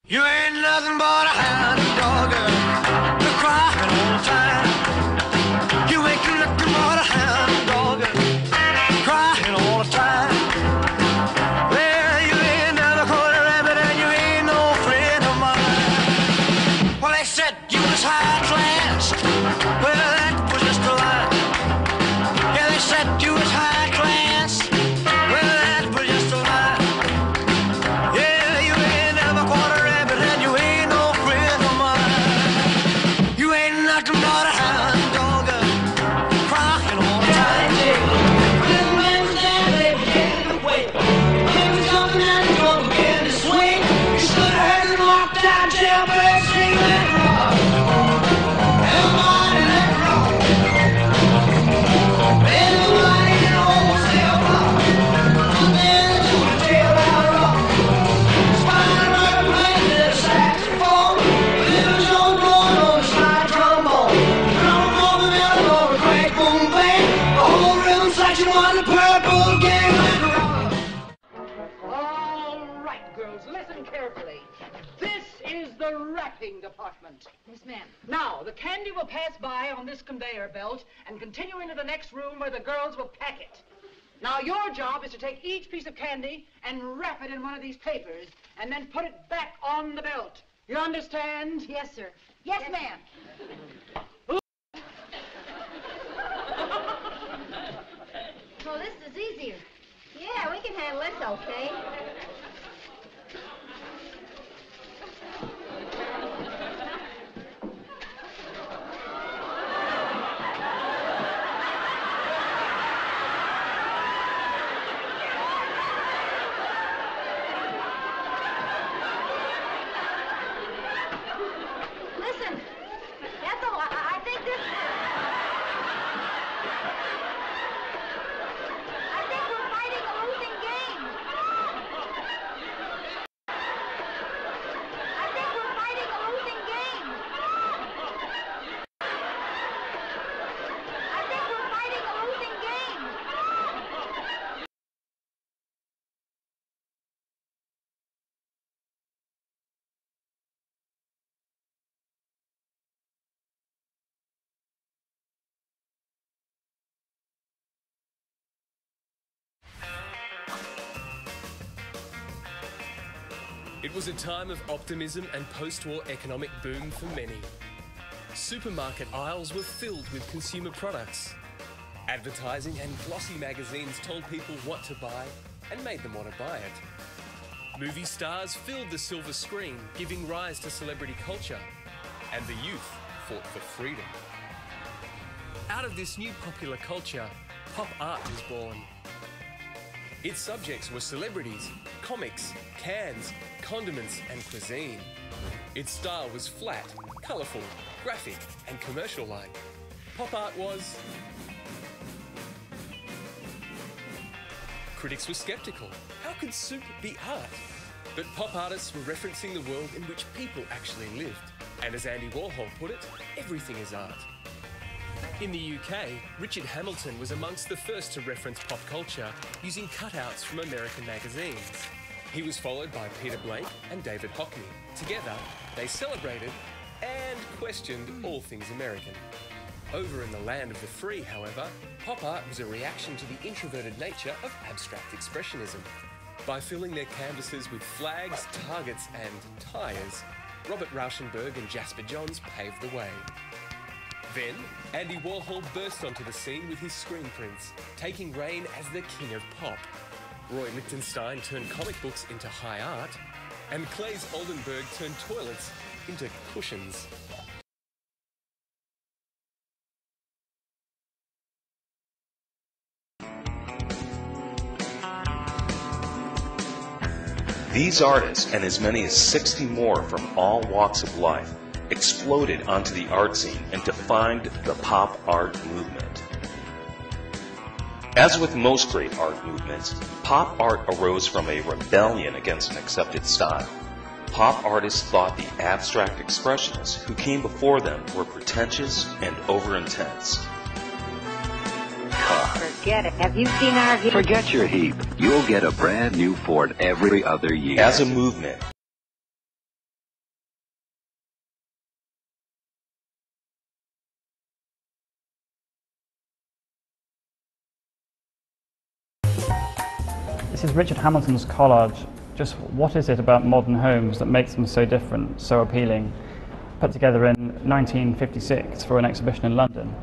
You ain't nothing but a hound dog, you're crying all the time. You ain't nothing but a hound dog, crying all the time. Well, you ain't never caught a rabbit and you ain't no friend of mine. Well, they said you was high class, well, that was just a lie. Yeah, they said you was high class, well, that was just a lie. Yeah, you ain't never caught a rabbit and you ain't no friend of mine. You ain't nothing but a hound dog, crying all the time. This man's there, they began to wait. He was jumping and the drum began to swing. You should have heard the lockdown jailbird sing that rock. Everybody let rock. Everybody in the whole cell block. Put them to the jail out rock. Spider-Man playing the saxophone. Little Joe blowing on the slide trombone. Drum over there on the crack boom bang. The whole rhythm section was the purple gang went rock. All right, girls, listen carefully. This is the wrapping department. Yes, ma'am. Now, the candy will pass by on this conveyor belt and continue into the next room where the girls will pack it. Now, your job is to take each piece of candy and wrap it in one of these papers and then put it back on the belt. You understand? Yes, sir. Yes, ma'am. So this is easier. Yeah, we can handle this okay. Listen, Ethel, I think this... I think we're fighting a losing game. I think we're fighting a losing game. I think we're fighting a losing game. It was a time of optimism and post-war economic boom for many. Supermarket aisles were filled with consumer products. Advertising and glossy magazines told people what to buy and made them want to buy it. Movie stars filled the silver screen, giving rise to celebrity culture, and the youth fought for freedom. Out of this new popular culture, pop art was born. Its subjects were celebrities, comics, cans, condiments and cuisine. Its style was flat, colourful, graphic and commercial-like. Pop art was... Critics were sceptical. How could soup be art? But pop artists were referencing the world in which people actually lived. And as Andy Warhol put it, everything is art. In the UK, Richard Hamilton was amongst the first to reference pop culture using cutouts from American magazines. He was followed by Peter Blake and David Hockney. Together, they celebrated and questioned all things American. Over in the land of the free, however, pop art was a reaction to the introverted nature of abstract expressionism. By filling their canvases with flags, targets and tyres, Robert Rauschenberg and Jasper Johns paved the way. Then, Andy Warhol burst onto the scene with his screen prints, taking reign as the king of pop. Roy Lichtenstein turned comic books into high art, and Claes Oldenburg turned toilets into cushions. These artists, and as many as 60 more from all walks of life, exploded onto the art scene and defined the pop art movement. As with most great art movements, pop art arose from a rebellion against an accepted style. Pop artists thought the abstract expressionists who came before them were pretentious and over-intense. Forget it. Have you seen our heap? Forget your heap. You'll get a brand new Ford every other year. As a movement, This is Richard Hamilton's collage. Just what is it about modern homes that makes them so different, so appealing? Put together in 1956 for an exhibition in London.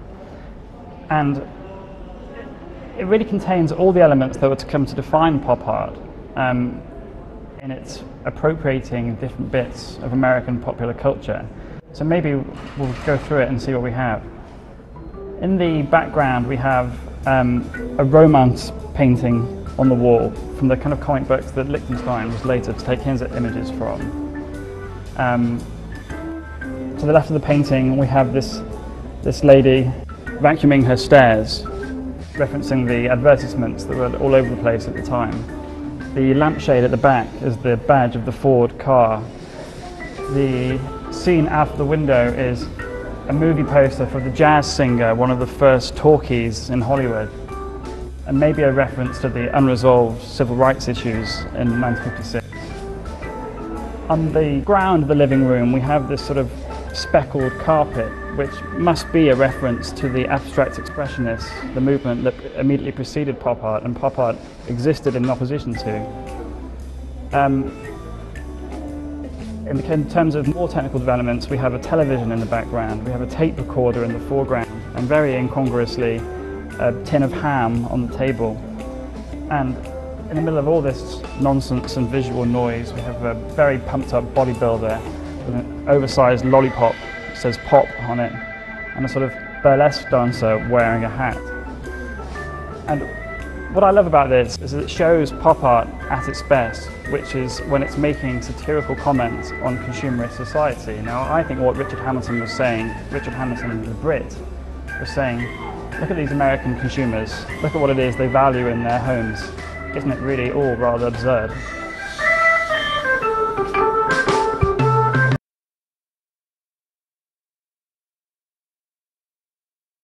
And it really contains all the elements that were to come to define pop art, in its appropriating different bits of American popular culture. So maybe we'll go through it and see what we have. In the background we have a romance painting on the wall from the kind of comic books that Lichtenstein was later to take his images from. To the left of the painting we have this lady vacuuming her stairs, referencing the advertisements that were all over the place at the time. The lampshade at the back is the badge of the Ford car. The scene out of the window is a movie poster for the jazz singer, one of the first talkies in Hollywood, and maybe a reference to the unresolved civil rights issues in 1956. On the ground of the living room we have this sort of speckled carpet, which must be a reference to the abstract expressionists, the movement that immediately preceded pop art and pop art existed in opposition to. In terms of more technical developments, we have a television in the background, we have a tape recorder in the foreground, and very incongruously a tin of ham on the table. And in the middle of all this nonsense and visual noise, we have a very pumped up bodybuilder with an oversized lollipop that says pop on it, and a sort of burlesque dancer wearing a hat. And what I love about this is that it shows pop art at its best, which is when it's making satirical comments on consumerist society. Now, I think what Richard Hamilton was saying, Richard Hamilton, the Brit, was saying, look at these American consumers, look at what it is they value in their homes. Isn't it really all rather absurd?